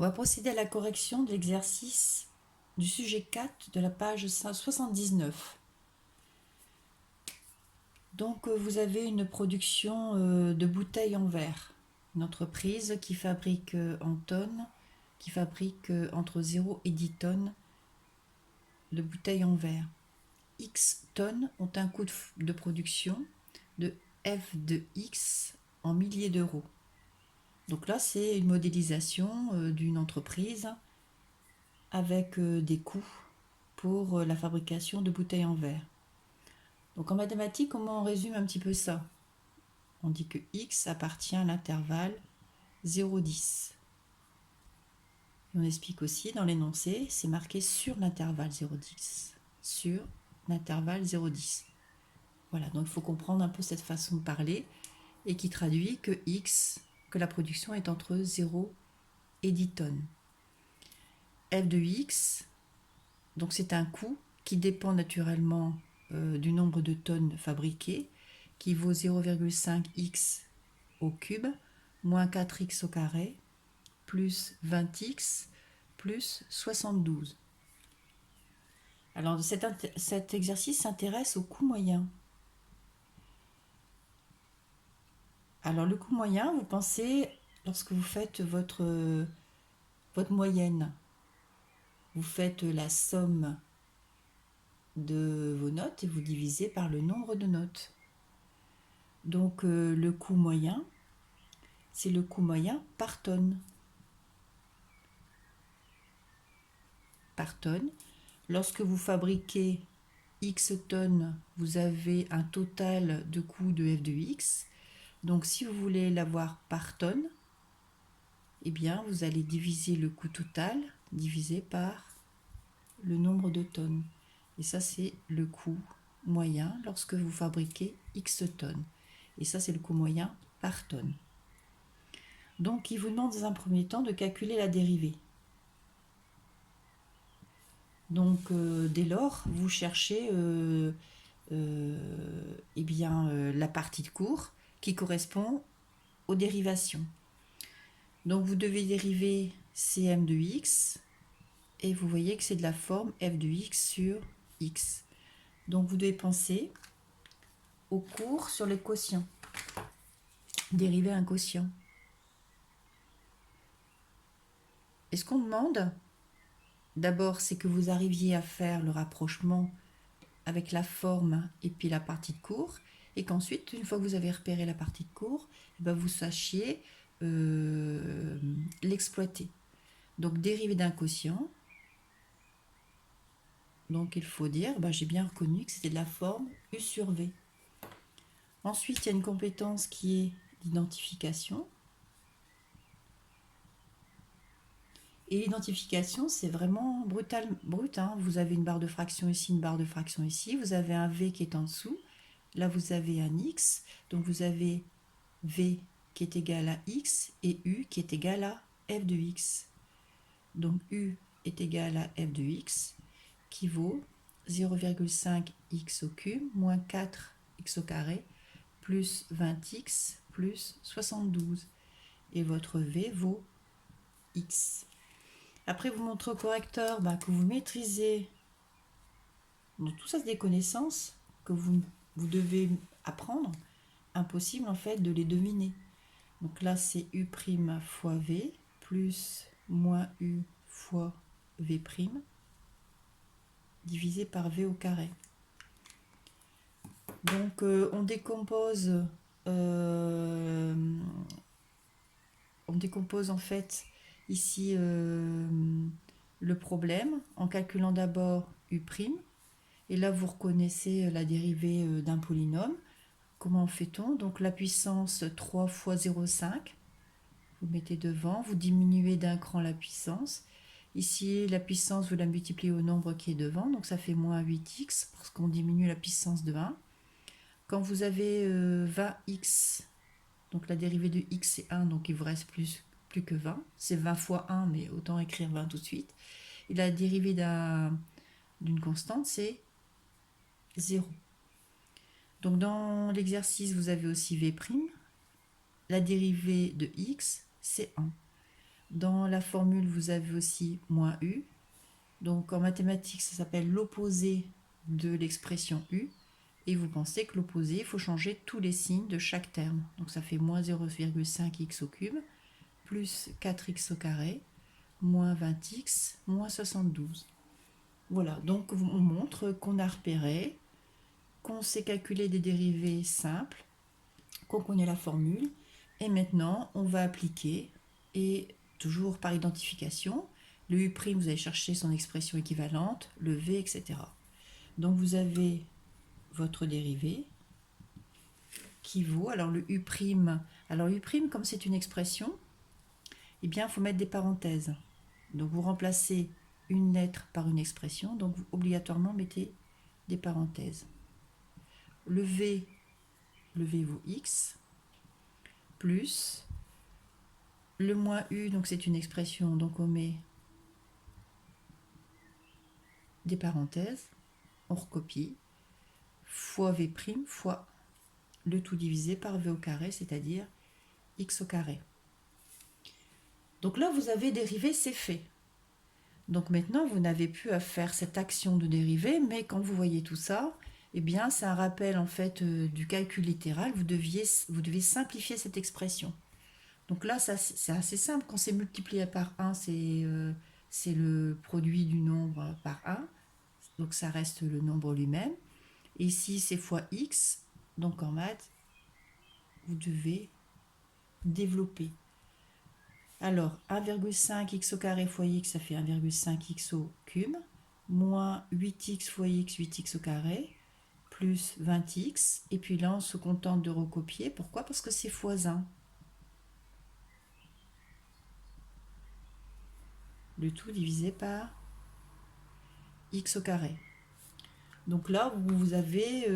On va procéder à la correction de l'exercice du sujet 4 de la page 79. Donc vous avez une production de bouteilles en verre. Une entreprise qui fabrique en tonnes, qui fabrique entre 0 et 10 tonnes de bouteilles en verre. X tonnes ont un coût de production de F de X en milliers d'euros. Donc là, c'est une modélisation d'une entreprise avec des coûts pour la fabrication de bouteilles en verre. Donc en mathématiques, comment on résume un petit peu ça? On dit que X appartient à l'intervalle 0,10. On explique aussi dans l'énoncé, c'est marqué sur l'intervalle 0,10. Sur l'intervalle 0,10. Voilà, donc il faut comprendre un peu cette façon de parler et qui traduit que X, que la production est entre 0 et 10 tonnes. F de X, donc c'est un coût qui dépend naturellement du nombre de tonnes fabriquées, qui vaut 0,5x au cube, moins 4x au carré, plus 20x, plus 72. Alors cet exercice s'intéresse au coût moyen. Alors le coût moyen, vous pensez, lorsque vous faites votre moyenne, vous faites la somme de vos notes et vous divisez par le nombre de notes. Donc le coût moyen, c'est le coût moyen par tonne. Par tonne. Lorsque vous fabriquez X tonnes, vous avez un total de coût de F de X. Donc si vous voulez l'avoir par tonne, eh bien vous allez diviser le coût total divisé par le nombre de tonnes. Et ça c'est le coût moyen lorsque vous fabriquez X tonnes. Et ça c'est le coût moyen par tonne. Donc il vous demande dans un premier temps de calculer la dérivée. Donc dès lors, vous cherchez la partie de cours qui correspond aux dérivations. Donc vous devez dériver Cm de x et vous voyez que c'est de la forme f de x sur x. Donc vous devez penser au cours sur les quotients. Dériver un quotient. Et ce qu'on demande, d'abord, c'est que vous arriviez à faire le rapprochement avec la forme et puis la partie de cours, et qu'ensuite, une fois que vous avez repéré la partie de cours, vous sachiez l'exploiter. Donc, dériver d'un quotient, donc il faut dire, j'ai bien reconnu que c'était de la forme U sur V. Ensuite, il y a une compétence qui est l'identification. Et l'identification, c'est vraiment brut. Vous avez une barre de fraction ici, une barre de fraction ici. Vous avez un V qui est en dessous. Là, vous avez un X. Donc, vous avez V qui est égal à X et U qui est égal à F de X. Donc, U est égal à F de X qui vaut 0,5x au cube moins 4x au carré plus 20x plus 72. Et votre V vaut X. Après, vous montrez au correcteur que vous maîtrisez. Donc, tout ça, c'est des connaissances que vous devez apprendre. Impossible, en fait, de les deviner. Donc là, c'est U' fois V plus moins U fois V' divisé par V au carré. Donc, on décompose en fait ici le problème en calculant d'abord U'. Et là, vous reconnaissez la dérivée d'un polynôme. Comment fait-on? Donc la puissance 3 fois 0,5. Vous mettez devant, vous diminuez d'un cran la puissance. Ici, la puissance, vous la multipliez au nombre qui est devant, donc ça fait moins 8x, parce qu'on diminue la puissance de 1. Quand vous avez 20x, donc la dérivée de x c'est 1, donc il vous reste plus que 20. C'est 20 fois 1, mais autant écrire 20 tout de suite. Et la dérivée d'une constante, c'est 0. Donc dans l'exercice, vous avez aussi V'. La dérivée de x, c'est 1. Dans la formule, vous avez aussi moins u. Donc en mathématiques, ça s'appelle l'opposé de l'expression u. Et vous pensez que l'opposé, il faut changer tous les signes de chaque terme. Donc ça fait moins 0,5x au cube, plus 4x au carré, moins 20x, moins 72. Voilà, donc on montre qu'on a repéré, qu'on sait calculer des dérivées simples, qu'on connaît la formule. Et maintenant, on va appliquer, et toujours par identification, le U', vous allez chercher son expression équivalente, le V, etc. Donc vous avez votre dérivée qui vaut, alors le U', alors U', comme c'est une expression, eh bien, il faut mettre des parenthèses. Donc vous remplacez une lettre par une expression, donc vous obligatoirement mettez des parenthèses. Le V vaut x, plus le moins u, donc c'est une expression, donc on met des parenthèses, on recopie, fois v' fois le tout divisé par v au carré, c'est-à-dire x au carré. Donc là, vous avez dérivé, c'est fait. Donc maintenant, vous n'avez plus à faire cette action de dérivée, mais quand vous voyez tout ça, eh bien, c'est un rappel en fait du calcul littéral. Vous devez simplifier cette expression. Donc là, c'est assez simple. Quand c'est multiplié par 1, c'est le produit du nombre par 1. Donc ça reste le nombre lui-même. Et ici, c'est fois x. Donc en maths, vous devez développer. Alors, 1,5x au carré fois x, ça fait 1,5x au cube, moins 8x fois x, 8x au carré, plus 20x. Et puis là, on se contente de recopier. Pourquoi? Parce que c'est fois 1. Le tout divisé par x au carré. Donc là, vous avez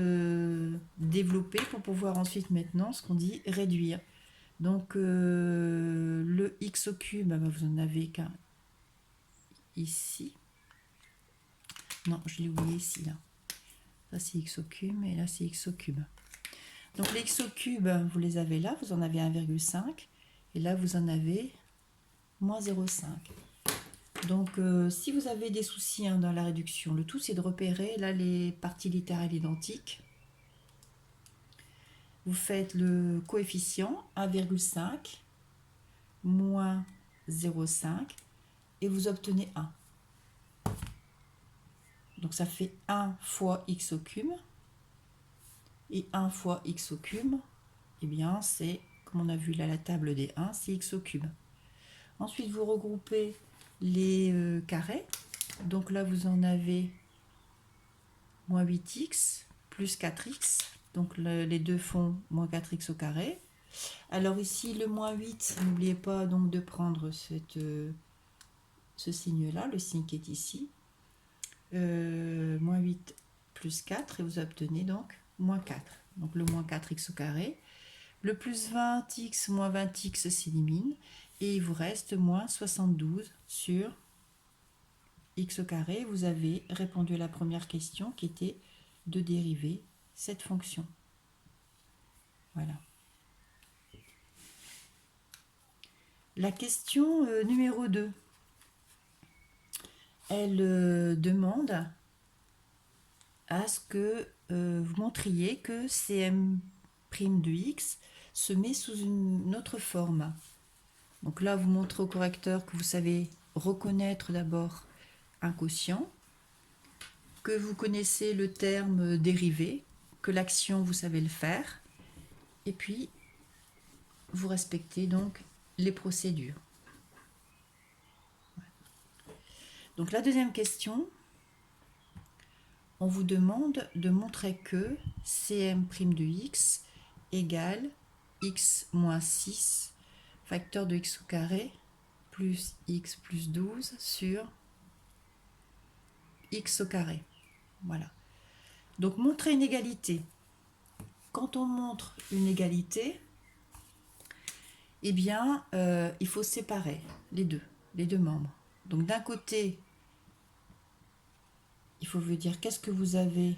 développé pour pouvoir ensuite maintenant ce qu'on dit réduire. Donc le x au cube, vous en avez qu'un ici. Non, je l'ai oublié ici, là. Ça, c'est x au cube, et là, c'est x au cube. Donc, les x au cube, vous les avez là. Vous en avez 1,5. Et là, vous en avez moins 0,5. Donc, si vous avez des soucis dans la réduction, le tout, c'est de repérer, là, les parties littérales identiques. Vous faites le coefficient 1,5 moins 0,5 et vous obtenez 1. Donc ça fait 1 fois x au cube. Et 1 fois x au cube, eh bien c'est, comme on a vu là la table des 1, c'est x au cube. Ensuite vous regroupez les carrés. Donc là vous en avez moins 8x plus 4x. Donc les deux font moins 4x au carré. Alors ici le moins 8, n'oubliez pas donc de prendre ce signe-là, le signe qui est ici. Moins 8 plus 4 et vous obtenez donc moins 4. Donc le moins 4x au carré. Le plus 20x moins 20x s'élimine et il vous reste moins 72 sur x au carré. Vous avez répondu à la première question qui était de dériver cette fonction. Voilà. La question numéro 2. Elle demande à ce que vous montriez que Cm' de x se met sous une autre forme. Donc là, vous montrez au correcteur que vous savez reconnaître d'abord un quotient, que vous connaissez le terme dérivé, que l'action, vous savez le faire, et puis vous respectez donc les procédures. Donc la deuxième question, on vous demande de montrer que Cm' de x égale x moins 6 facteur de x au carré plus x plus 12 sur x au carré. Voilà. Donc montrer une égalité. Quand on montre une égalité, eh bien, il faut séparer les deux membres. Donc d'un côté, il faut vous dire qu'est-ce que vous avez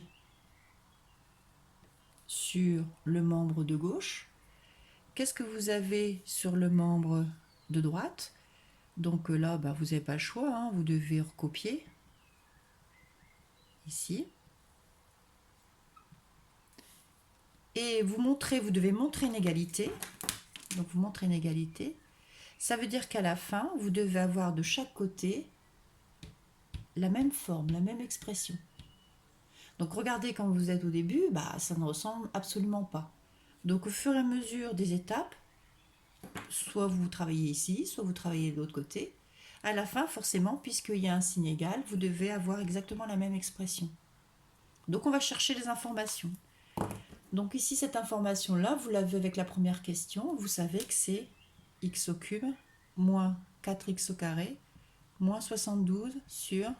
sur le membre de gauche, qu'est-ce que vous avez sur le membre de droite. Donc là, bah, vous n'avez pas le choix, hein, vous devez recopier ici. Et vous devez montrer une égalité. Donc vous montrez une égalité. Ça veut dire qu'à la fin, vous devez avoir de chaque côté la même forme, la même expression. Donc regardez quand vous êtes au début, bah, ça ne ressemble absolument pas. Donc au fur et à mesure des étapes, soit vous travaillez ici, soit vous travaillez de l'autre côté. À la fin, forcément, puisqu'il y a un signe égal, vous devez avoir exactement la même expression. Donc on va chercher les informations. Donc ici, cette information-là, vous l'avez avec la première question. Vous savez que c'est x au cube moins 4x au carré moins 72 sur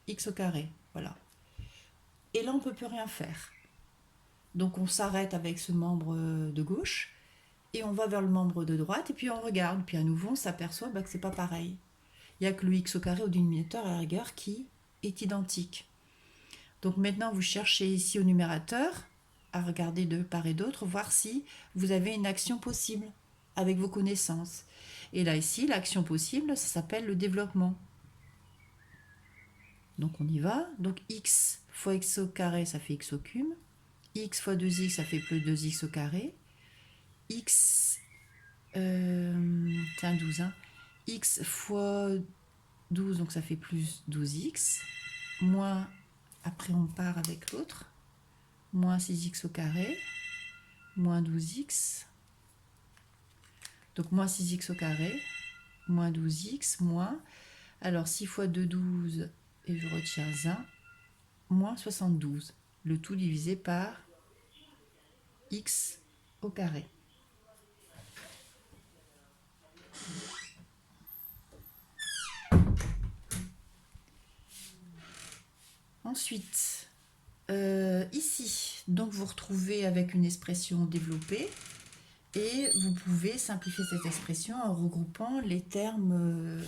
x au carré. Voilà. Et là, on ne peut plus rien faire. Donc on s'arrête avec ce membre de gauche et on va vers le membre de droite et puis on regarde. Puis à nouveau, on s'aperçoit que c'est pas pareil. Il n'y a que le x au carré au dénominateur à la rigueur qui est identique. Donc maintenant, vous cherchez ici au numérateur à regarder de part et d'autre, voir si vous avez une action possible avec vos connaissances. Et là, ici, l'action possible, ça s'appelle le développement. Donc on y va. Donc x fois x au carré, ça fait x au cube. X fois 2x, ça fait plus 2x au carré. X, c'est un 12, hein. X fois 12, donc ça fait plus 12x. Moins, après on part avec l'autre. Moins 6x au carré. Moins 12x. Donc moins 6x au carré. Moins 12x. Moins, alors 6 fois 2, 12. Et je retiens 1. Moins 72. Le tout divisé par x au carré. Ensuite, ici, donc vous retrouvez avec une expression développée et vous pouvez simplifier cette expression en regroupant les termes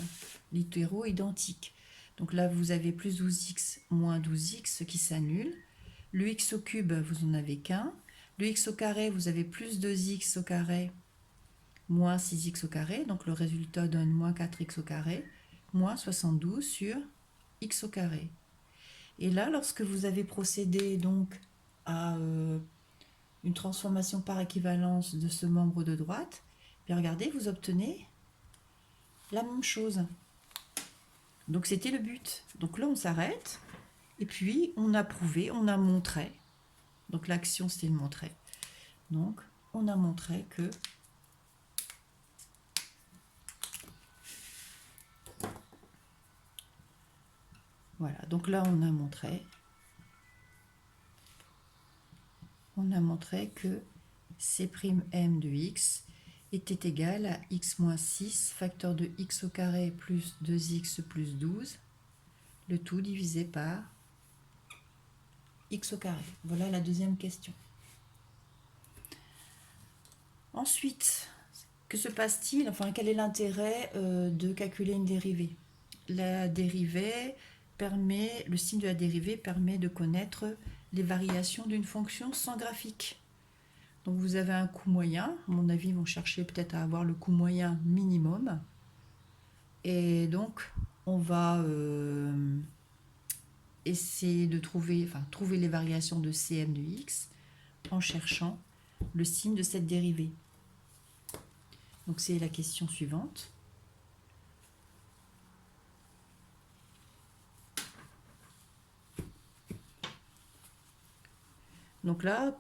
littéraux identiques. Donc là, vous avez plus 12x moins 12x, ce qui s'annule. Le x au cube, vous n'en avez qu'un. Le x au carré, vous avez plus 2x au carré moins 6x au carré. Donc le résultat donne moins 4x au carré moins 72 sur x au carré. Et là, lorsque vous avez procédé donc à une transformation par équivalence de ce membre de droite, bien regardez, vous obtenez la même chose. Donc c'était le but. Donc là, on s'arrête et puis on a prouvé, on a montré. Donc l'action, c'était de montrer. Donc on a montré que voilà. Donc là, on a montré que C'M de x était égal à x moins 6, facteur de x au carré plus 2x plus 12, le tout divisé par x au carré. Voilà la deuxième question. Ensuite, que se passe-t-il? Enfin, quel est l'intérêt de calculer une dérivée? La dérivée permet, le signe de la dérivée permet de connaître les variations d'une fonction sans graphique. Donc vous avez un coût moyen, à mon avis, ils vont chercher peut-être à avoir le coût moyen minimum. Et donc, on va essayer de trouver les variations de Cm de x en cherchant le signe de cette dérivée. Donc c'est la question suivante. Donc là,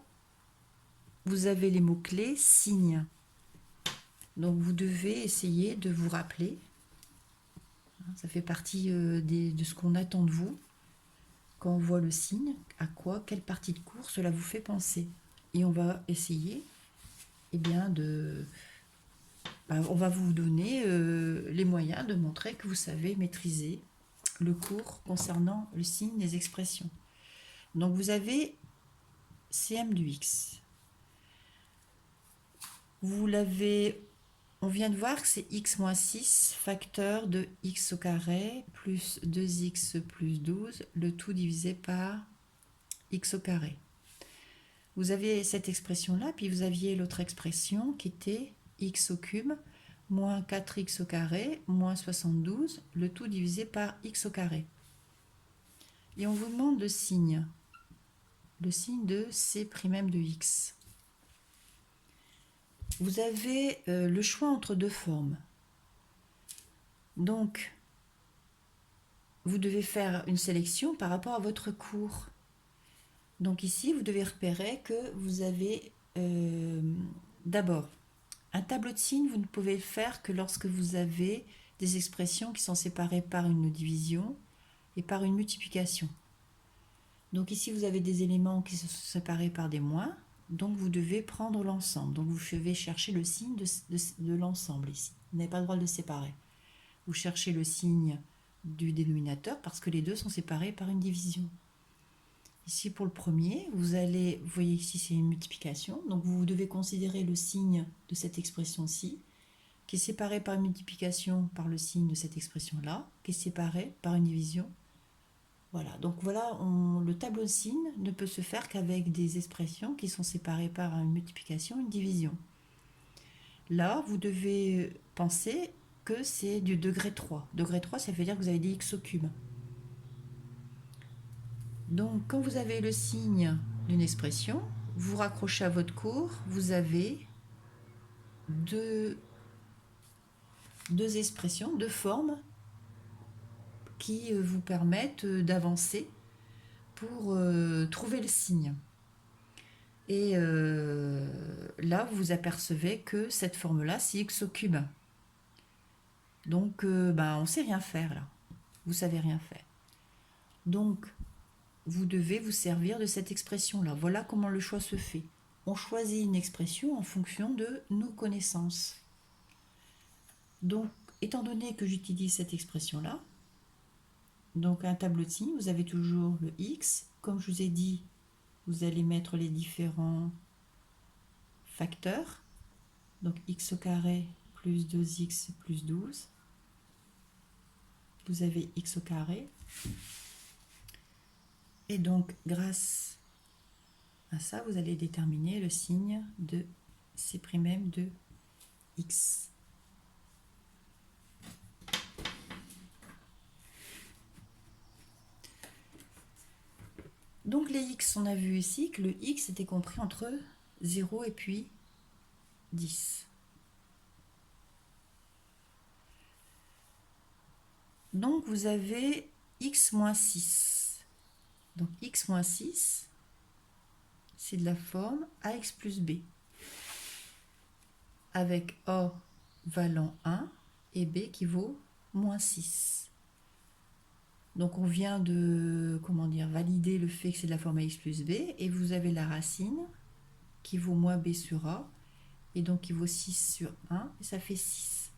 vous avez les mots-clés signe. Donc vous devez essayer de vous rappeler. Ça fait partie de ce qu'on attend de vous. Quand on voit le signe, à quoi, quelle partie de cours cela vous fait penser. Et on va essayer on va vous donner les moyens de montrer que vous savez maîtriser le cours concernant le signe des expressions. Donc vous avez Cm du x. On vient de voir que c'est x moins 6, facteur de x au carré, plus 2x plus 12, le tout divisé par x au carré. Vous aviez cette expression-là, puis vous aviez l'autre expression qui était x au cube moins 4x au carré, moins 72, le tout divisé par x au carré. Et on vous demande le signe de C' de x. Vous avez le choix entre deux formes. Donc, vous devez faire une sélection par rapport à votre cours. Donc ici, vous devez repérer que vous avez d'abord un tableau de signes. Vous ne pouvez le faire que lorsque vous avez des expressions qui sont séparées par une division et par une multiplication. Donc ici, vous avez des éléments qui sont séparés par des moins. Donc vous devez prendre l'ensemble. Donc vous devez chercher le signe de l'ensemble ici. Vous n'avez pas le droit de le séparer. Vous cherchez le signe du dénominateur parce que les deux sont séparés par une division. Ici pour le premier, vous voyez ici c'est une multiplication, donc vous devez considérer le signe de cette expression-ci, qui est séparé par une multiplication par le signe de cette expression-là, qui est séparé par une division. Voilà, donc voilà, le tableau de signes ne peut se faire qu'avec des expressions qui sont séparées par une multiplication et une division. Là, vous devez penser que c'est du degré 3. Degré 3, ça veut dire que vous avez des x au cube. Donc, quand vous avez le signe d'une expression, vous raccrochez à votre cours, vous avez deux expressions, deux formes qui vous permettent d'avancer pour trouver le signe. Et là, vous vous apercevez que cette forme-là, c'est x au cube. Donc, on ne sait rien faire là. Vous ne savez rien faire. Donc, vous devez vous servir de cette expression-là. Voilà comment le choix se fait. On choisit une expression en fonction de nos connaissances. Donc, étant donné que j'utilise cette expression-là, donc un tableau de signes, vous avez toujours le x. Comme je vous ai dit, vous allez mettre les différents facteurs. Donc x au carré plus 2x plus 12. Vous avez x au carré. Et donc, grâce à ça, vous allez déterminer le signe de C' de x. Donc les x, on a vu ici que le x était compris entre 0 et puis 10. Donc vous avez x moins 6. Donc x moins 6, c'est de la forme ax plus b, avec a valant 1 et b qui vaut moins 6. Donc on vient de valider le fait que c'est de la forme ax plus b, et vous avez la racine qui vaut moins b sur a, et donc qui vaut 6 sur 1, et ça fait 6.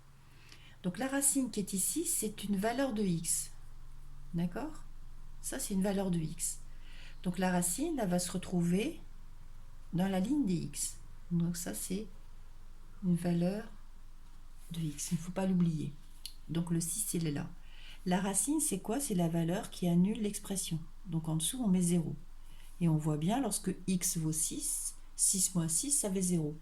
Donc la racine qui est ici, c'est une valeur de x. D'accord? Ça, c'est une valeur de x. Donc la racine, elle va se retrouver dans la ligne des x. Donc ça, c'est une valeur de x. Il ne faut pas l'oublier. Donc le 6, il est là. La racine, c'est quoi? C'est la valeur qui annule l'expression. Donc en dessous, on met 0. Et on voit bien, lorsque x vaut 6, 6 moins 6, ça fait 0.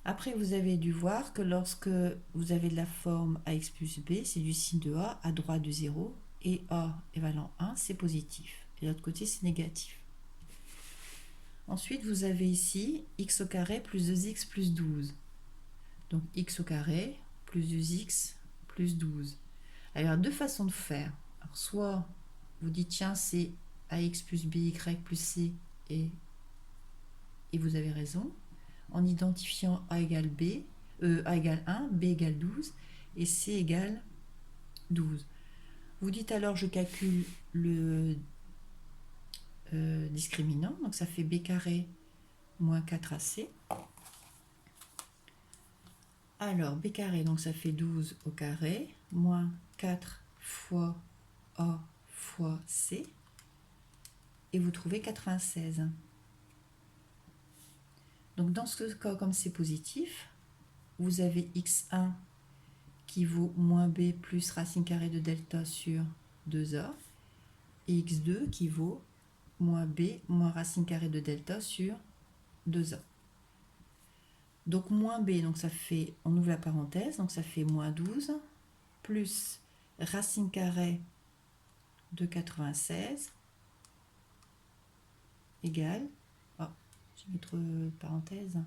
Après, vous avez dû voir que lorsque vous avez de la forme ax plus b, c'est du signe de a à droite de 0, et a évalant 1, c'est positif. Et de l'autre côté, c'est négatif. Ensuite, vous avez ici x au carré plus 2x plus 12. Donc x au carré plus 2x plus 12. Alors, il y a deux façons de faire. Alors, soit vous dites, tiens, c'est ax plus by plus c, et vous avez raison, en identifiant a égale 1, b égale 12, et c égale 12. Vous dites alors, je calcule le discriminant, donc ça fait b carré moins 4ac. Alors, b carré, donc ça fait 12 au carré, moins 4 fois a fois c, et vous trouvez 96. Donc dans ce cas, comme c'est positif, vous avez x1 qui vaut moins b plus racine carrée de delta sur 2a, et x2 qui vaut moins b moins racine carrée de delta sur 2a. Donc moins b, donc ça fait, on ouvre la parenthèse, donc ça fait moins 12, plus racine carrée de 96, égale, oh, je vais mettre parenthèse,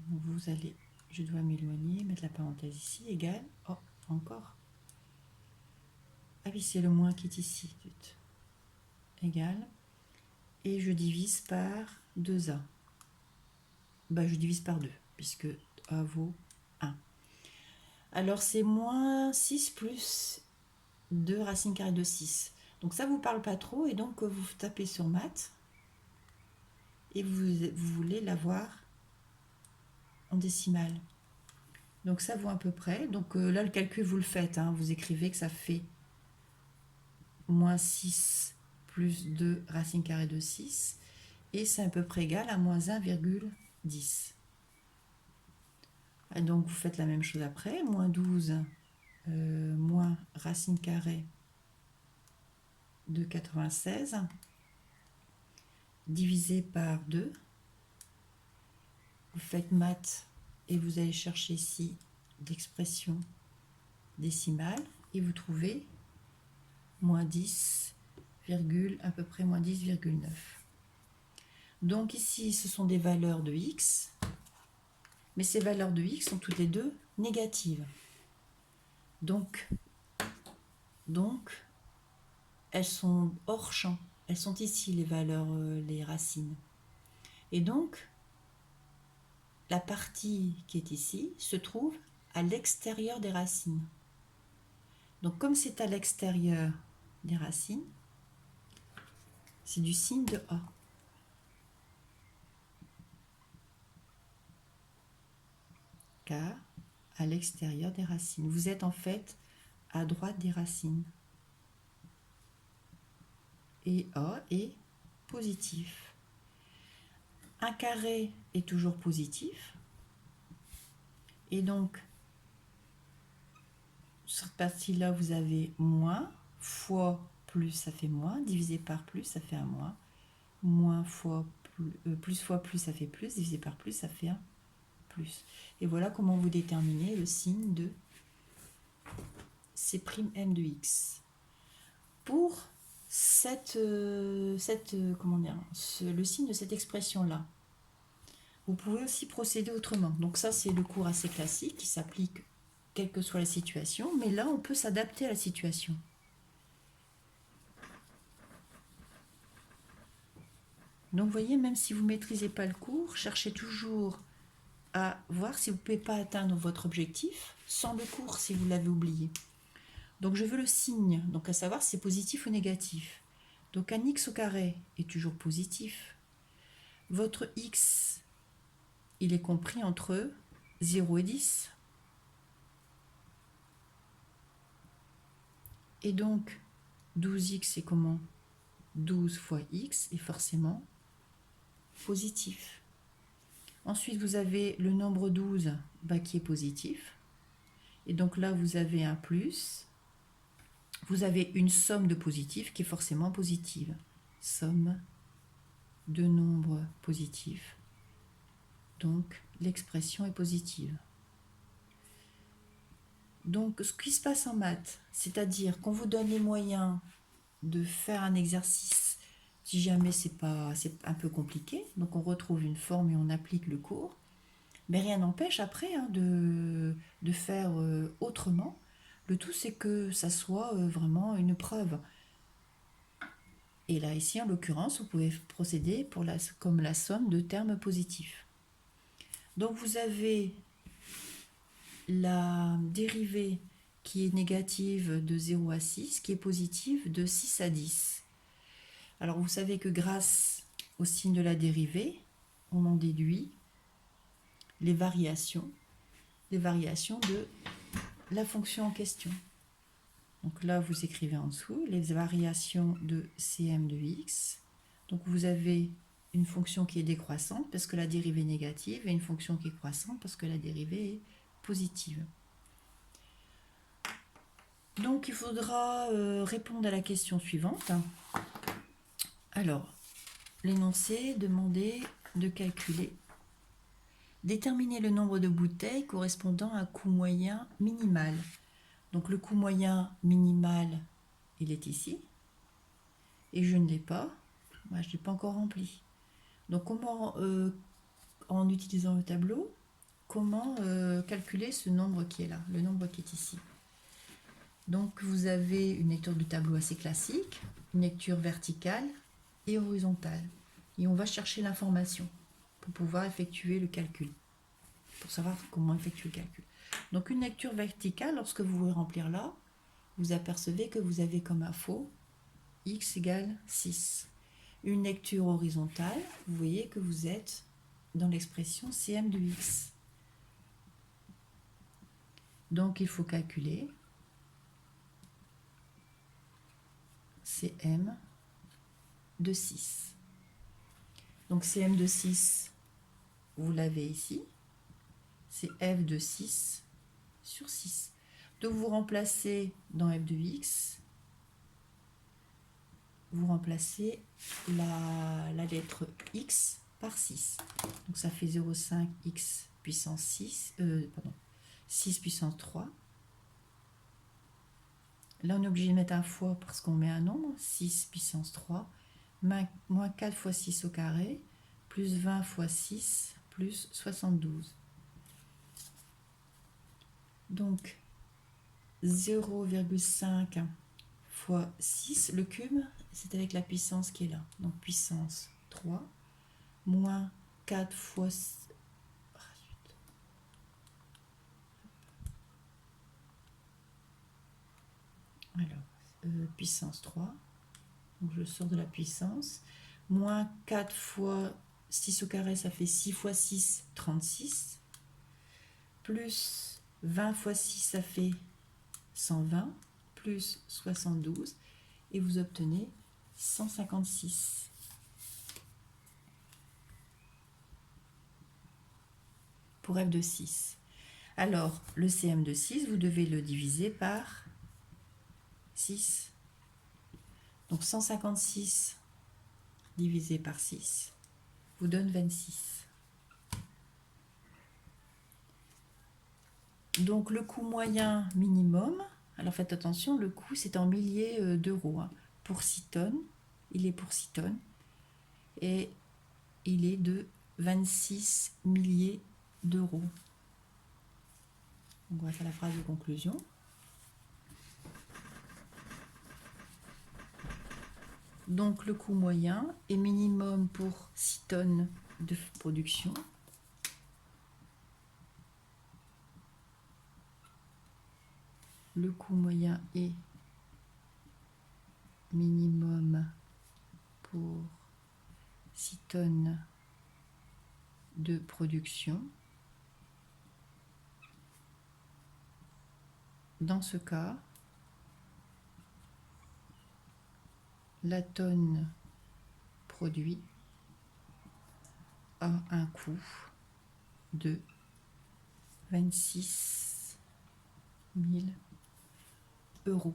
vous allez, je dois m'éloigner, mettre la parenthèse ici, égale, oh, encore, ah oui, c'est le moins qui est ici, égale, et je divise par 2a. Bah, je divise par 2, puisque a vaut 1. Alors, c'est moins 6 plus 2 racine carrée de 6. Donc, ça ne vous parle pas trop, et donc vous tapez sur maths, et vous voulez l'avoir en décimale. Donc, ça vaut à peu près. Donc, là, le calcul, vous le faites. Hein, vous écrivez que ça fait moins 6 plus 2 racine carrée de 6, et c'est à peu près égal à moins 1,10. Et donc, vous faites la même chose après. Moins 12 moins racine carrée de 96 divisé par 2. Vous faites maths et vous allez chercher ici l'expression décimale et vous trouvez moins 10, à peu près moins 10,9. Donc ici, ce sont des valeurs de x, mais ces valeurs de x sont toutes les deux négatives. Donc elles sont hors champ. Elles sont ici, les valeurs, les racines. Et donc, la partie qui est ici se trouve à l'extérieur des racines. Donc, comme c'est à l'extérieur des racines, c'est du signe de A. Car à l'extérieur des racines. Vous êtes en fait à droite des racines. Et A est positif. Un carré est toujours positif. Et donc, sur cette partie-là, vous avez moins, fois plus, ça fait moins, divisé par plus, ça fait un moins. Moins fois plus fois plus, ça fait plus, divisé par plus, ça fait un plus. Et voilà comment vous déterminez le signe de C'M de x. Pour le signe de cette expression-là, vous pouvez aussi procéder autrement. Donc ça, c'est le cours assez classique qui s'applique quelle que soit la situation, mais là, on peut s'adapter à la situation. Donc, vous voyez, même si vous ne maîtrisez pas le cours, cherchez toujours à voir si vous ne pouvez pas atteindre votre objectif sans le cours, si vous l'avez oublié. Donc, je veux le signe, donc à savoir si c'est positif ou négatif. Donc, un x au carré est toujours positif. Votre x, il est compris entre 0 et 10. Et donc, 12x, c'est comment? 12 fois x est forcément positif. Ensuite, vous avez le nombre 12 qui est positif. Et donc là, vous avez un plus. Vous avez une somme de positifs qui est forcément positive. Somme de nombres positifs. Donc, l'expression est positive. Donc, ce qui se passe en maths, c'est-à-dire qu'on vous donne les moyens de faire un exercice si jamais c'est un peu compliqué. Donc, on retrouve une forme et on applique le cours. Mais rien n'empêche après de faire autrement. Le tout, c'est que ça soit vraiment une preuve. Et là, ici, en l'occurrence, vous pouvez procéder comme la somme de termes positifs. Donc, vous avez la dérivée qui est négative de 0 à 6, qui est positive de 6 à 10. Alors, vous savez que grâce au signe de la dérivée, on en déduit les variations de la fonction en question. Donc là, vous écrivez en dessous les variations de Cm de x. Donc vous avez une fonction qui est décroissante parce que la dérivée est négative et une fonction qui est croissante parce que la dérivée est positive. Donc il faudra répondre à la question suivante. Alors, l'énoncé, demandez de calculer. Déterminer le nombre de bouteilles correspondant à un coût moyen minimal. Donc le coût moyen minimal, il est ici. Et je ne l'ai pas. Moi, je ne l'ai pas encore rempli. Donc comment, en utilisant le tableau, comment calculer ce nombre qui est là, le nombre qui est ici. Donc vous avez une lecture du tableau assez classique, une lecture verticale et horizontale. Et on va chercher l'information pour pouvoir effectuer le calcul, pour savoir comment effectuer le calcul. Donc une lecture verticale, lorsque vous voulez remplir là, vous apercevez que vous avez comme info x égale 6. Une lecture horizontale, vous voyez que vous êtes dans l'expression cm de x. Donc il faut calculer cm de 6. Donc cm de 6, vous l'avez ici, c'est f de 6 sur 6. Donc vous remplacez dans f de x, vous remplacez la lettre x par 6. Donc ça fait 0,5 x puissance 6, 6 puissance 3. Là on est obligé de mettre un fois parce qu'on met un nombre, 6 puissance 3, moins 4 fois 6 au carré, plus 20 fois 6, plus 72. Donc 0,5 fois 6, le cube, c'est avec la puissance qui est là. Donc puissance 3, moins 4 fois 6. Alors, puissance 3. Donc je sors de la puissance. Moins 4 fois 6 au carré, ça fait 6 fois 6, 36. Plus 20 fois 6, ça fait 120. Plus 72. Et vous obtenez 156. Pour f de 6. Alors, le cm de 6, vous devez le diviser par 6. Donc 156 divisé par 6 vous donne 26. Donc le coût moyen minimum, alors faites attention, le coût c'est en milliers d'euros. Pour 6 tonnes, il est pour 6 tonnes et il est de 26 milliers d'euros. Donc on va faire la phrase de conclusion. Donc le coût moyen est minimum pour 6 tonnes de production. Le coût moyen est minimum pour 6 tonnes de production. Dans ce cas, la tonne produit a un coût de 26 000 euros.